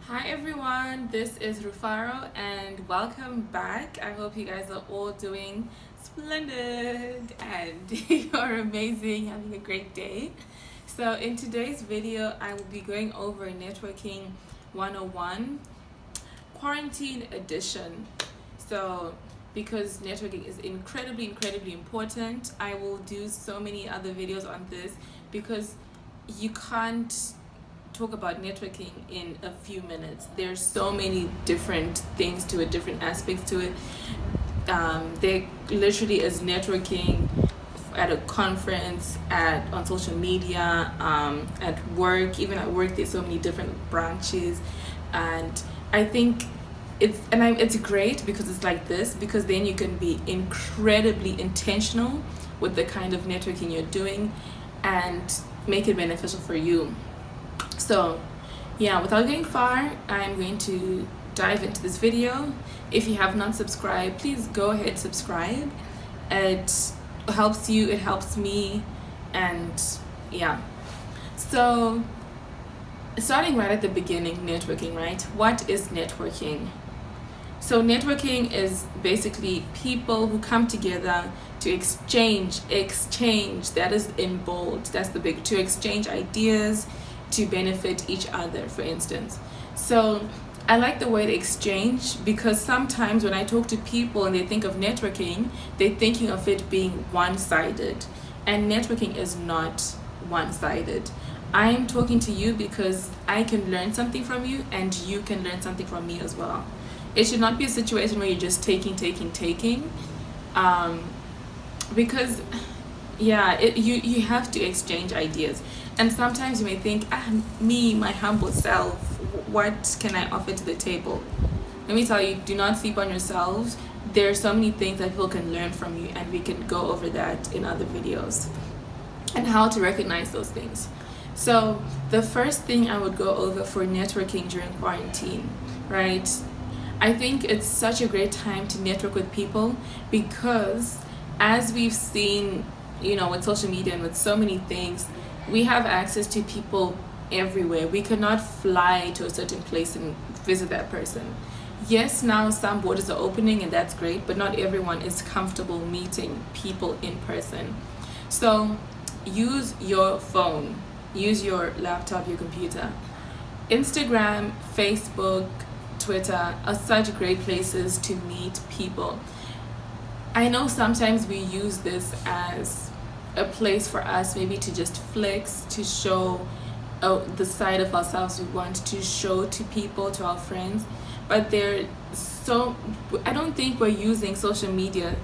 Hi everyone, this is Rufaro and welcome back. I hope you guys are all doing splendid and you're amazing, having a great day. So in today's video, I will be going over Networking 101 Quarantine Edition. So because networking is incredibly important, I will do so many other videos on this because you can't talk about networking in a few minutes. There's so many different things to it, different aspects to it. There literally is networking at a conference, on social media, at work. Even at work, there's so many different branches, and I think it's great because it's like this, because then you can be incredibly intentional with the kind of networking you're doing and make it beneficial for you. So yeah, without going far, I'm going to dive into this video. If you have not subscribed, please go ahead, subscribe. It helps you, it helps me, and yeah. So starting right at the beginning, networking, right? What is networking? So networking is basically people who come together to exchange, that is in bold, that's the big, to exchange ideas, to benefit each other, for instance. So I like the word exchange because sometimes when I talk to people and they think of networking, they're thinking of it being one-sided, and networking is not one-sided. I am talking to you because I can learn something from you and you can learn something from me as well. It should not be a situation where you're just taking, because yeah, you have to exchange ideas. And sometimes you may think, me, my humble self, what can I offer to the table? Let me tell you, do not sleep on yourselves. There are so many things that people can learn from you, and we can go over that in other videos and how to recognize those things. So the first thing I would go over for networking during quarantine, right? I think it's such a great time to network with people because, as we've seen, with social media and with so many things, we have access to people everywhere. We cannot fly to a certain place and visit that person. Yes, now some borders are opening and that's great, but not everyone is comfortable meeting people in person. So use your phone, use your laptop, your computer. Instagram, Facebook, Twitter are such great places to meet people. I know sometimes we use this as a place for us maybe to just flex, to show the side of ourselves we want to show to people, to our friends, but I don't think we're using social media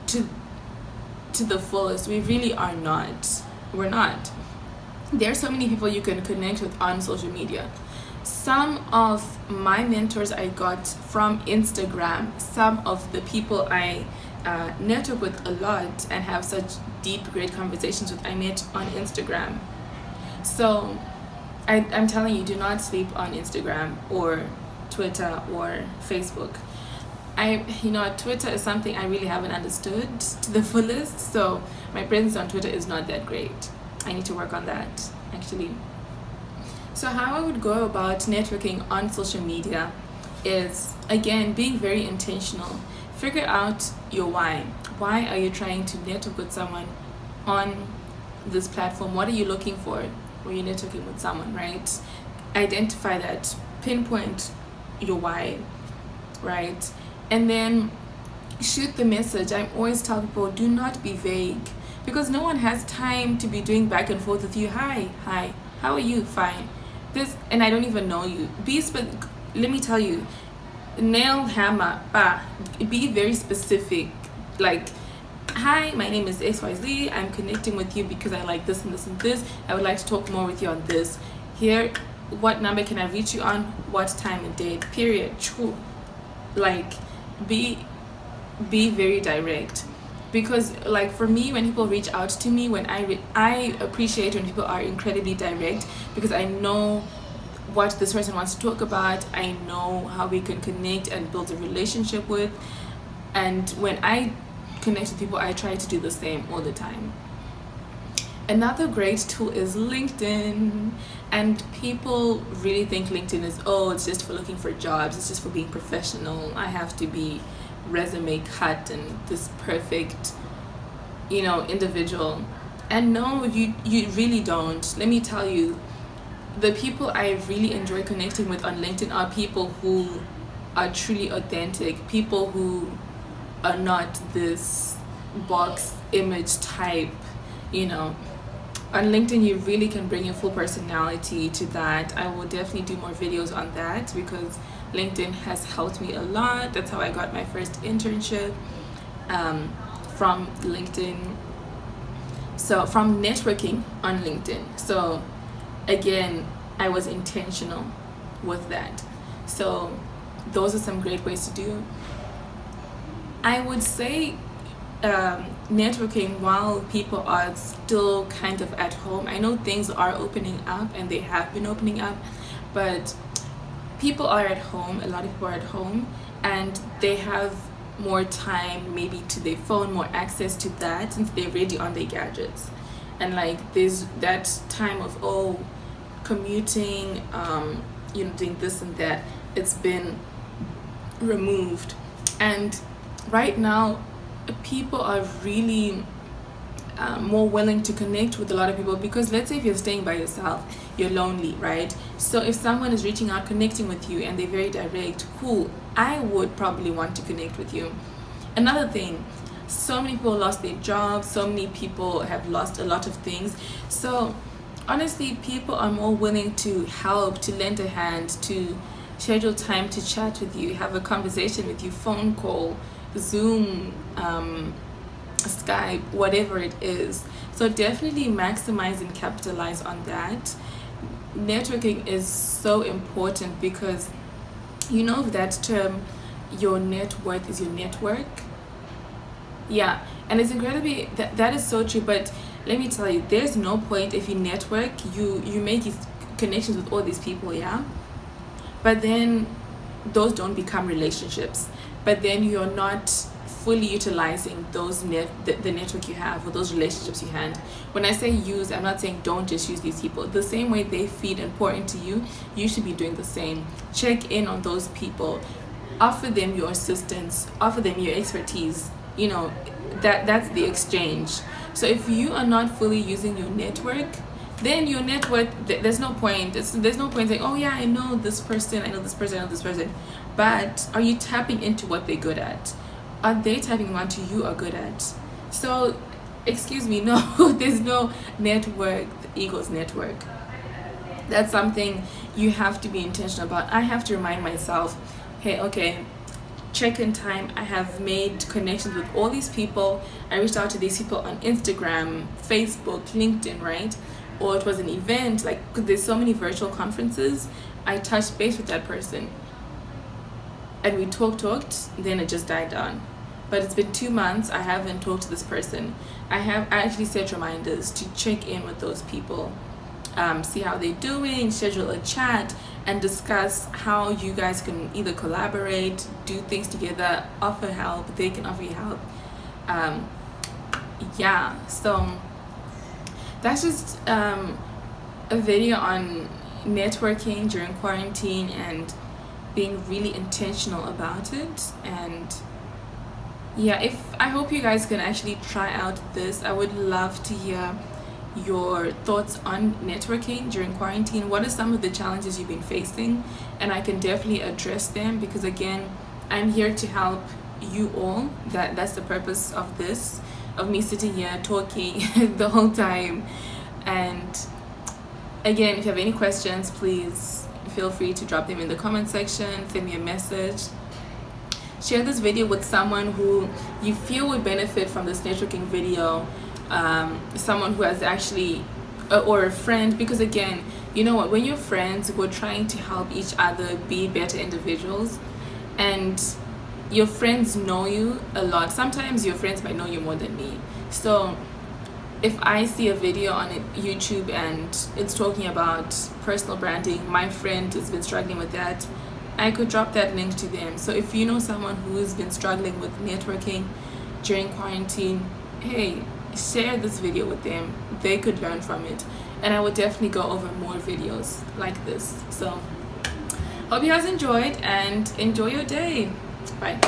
to the fullest. We really are not. We're not. There are so many people you can connect with on social media. Some of my mentors I got from Instagram. Some of the people I network with a lot and have such deep, great conversations with, I met on Instagram. So I'm telling you, do not sleep on Instagram or Twitter or Facebook. Twitter is something I really haven't understood to the fullest, so my presence on Twitter is not that great. I need to work on that, actually. So how I would go about networking on social media is, again, being very intentional. Figure out your why. Why are you trying to network with someone on this platform? What are you looking for when you're networking with someone, right? Identify that, pinpoint your why, right? And then shoot the message. I always tell people, do not be vague, because no one has time to be doing back and forth with you. Hi, how are you? Fine. And I don't even know you. Let me tell you, nail hammer, be very specific. Like, hi, my name is XYZ. I'm connecting with you because I like this and this and this. I would like to talk more with you on this. Here, what number can I reach you on? What time and date? Period. True. Like, be very direct. Because, like, for me, when people reach out to me, when I appreciate when people are incredibly direct, because I know what this person wants to talk about. I know how we can connect and build a relationship with. And when I connect with people, I try to do the same all the time. Another great tool is LinkedIn. And people really think LinkedIn is, oh, it's just for looking for jobs, it's just for being professional. I have to be resume cut and this perfect, individual. And no, you really don't. Let me tell you, the people I really enjoy connecting with on LinkedIn are people who are truly authentic, people who are not this box image type, you know. On LinkedIn, you really can bring your full personality to that. I will definitely do more videos on that because LinkedIn has helped me a lot. That's how I got my first internship, from LinkedIn. So, from networking on LinkedIn. So, again, I was intentional with that. So, those are some great ways to do. I would say networking while people are still kind of at home. I know things are opening up and they have been opening up, but people are at home, a lot of people are at home, and they have more time maybe to their phone, more access to that since they're already on their gadgets. And like there's that time of commuting, doing this and that, it's been removed. And right now people are really more willing to connect with a lot of people, because let's say if you're staying by yourself, you're lonely, right? So if someone is reaching out, connecting with you, and they're very direct, cool, I would probably want to connect with you. Another thing, so many people lost their jobs, so many people have lost a lot of things. So honestly, people are more willing to help, to lend a hand, to schedule time to chat with you, have a conversation with you, phone call, Zoom, Skype, whatever it is. So definitely maximize and capitalize on that. Networking is so important because that term, your net worth is your network. Yeah, and it's incredibly that is so true. But let me tell you, there's no point if you network, you make these connections with all these people, yeah, but then those don't become relationships, but then you're not fully utilizing the network you have or those relationships you had. When I say use, I'm not saying don't just use these people. The same way they feed and pour into you, you should be doing the same. Check in on those people, offer them your assistance, offer them your expertise. That's the exchange. So if you are not fully using your network, then your network, there's no point. There's no point saying, oh yeah, I know this person, I know this person, I know this person. But are you tapping into what they're good at? Are they tapping onto you are good at? So, excuse me, no, there's no network equals network. That's something you have to be intentional about. I have to remind myself, hey, okay, check-in time. I have made connections with all these people. I reached out to these people on Instagram, Facebook, LinkedIn, right? Or it was an event, because there's so many virtual conferences. I touched base with that person and we talked, then it just died down. But it's been 2 months, I haven't talked to this person. I actually set reminders to check in with those people, see how they're doing, schedule a chat, and discuss how you guys can either collaborate, do things together, offer help, they can offer you help. So that's just a video on networking during quarantine and being really intentional about it. And I hope you guys can actually try out this. I would love to hear your thoughts on networking during quarantine. What are some of the challenges you've been facing? And I can definitely address them, because again, I'm here to help you all. That's the purpose of this, of me sitting here talking the whole time. And again, if you have any questions, please feel free to drop them in the comment section, send me a message. Share this video with someone who you feel would benefit from this networking video, someone who has actually, or a friend, because again, you know what, when you're friends, we're trying to help each other be better individuals, and your friends know you a lot. Sometimes your friends might know you more than me. So if I see a video on YouTube and it's talking about personal branding, my friend has been struggling with that, I could drop that link to them. So if you know someone who's been struggling with networking during quarantine, hey, share this video with them. They could learn from it, and I would definitely go over more videos like this. So hope you guys enjoyed, and enjoy your day. Bye.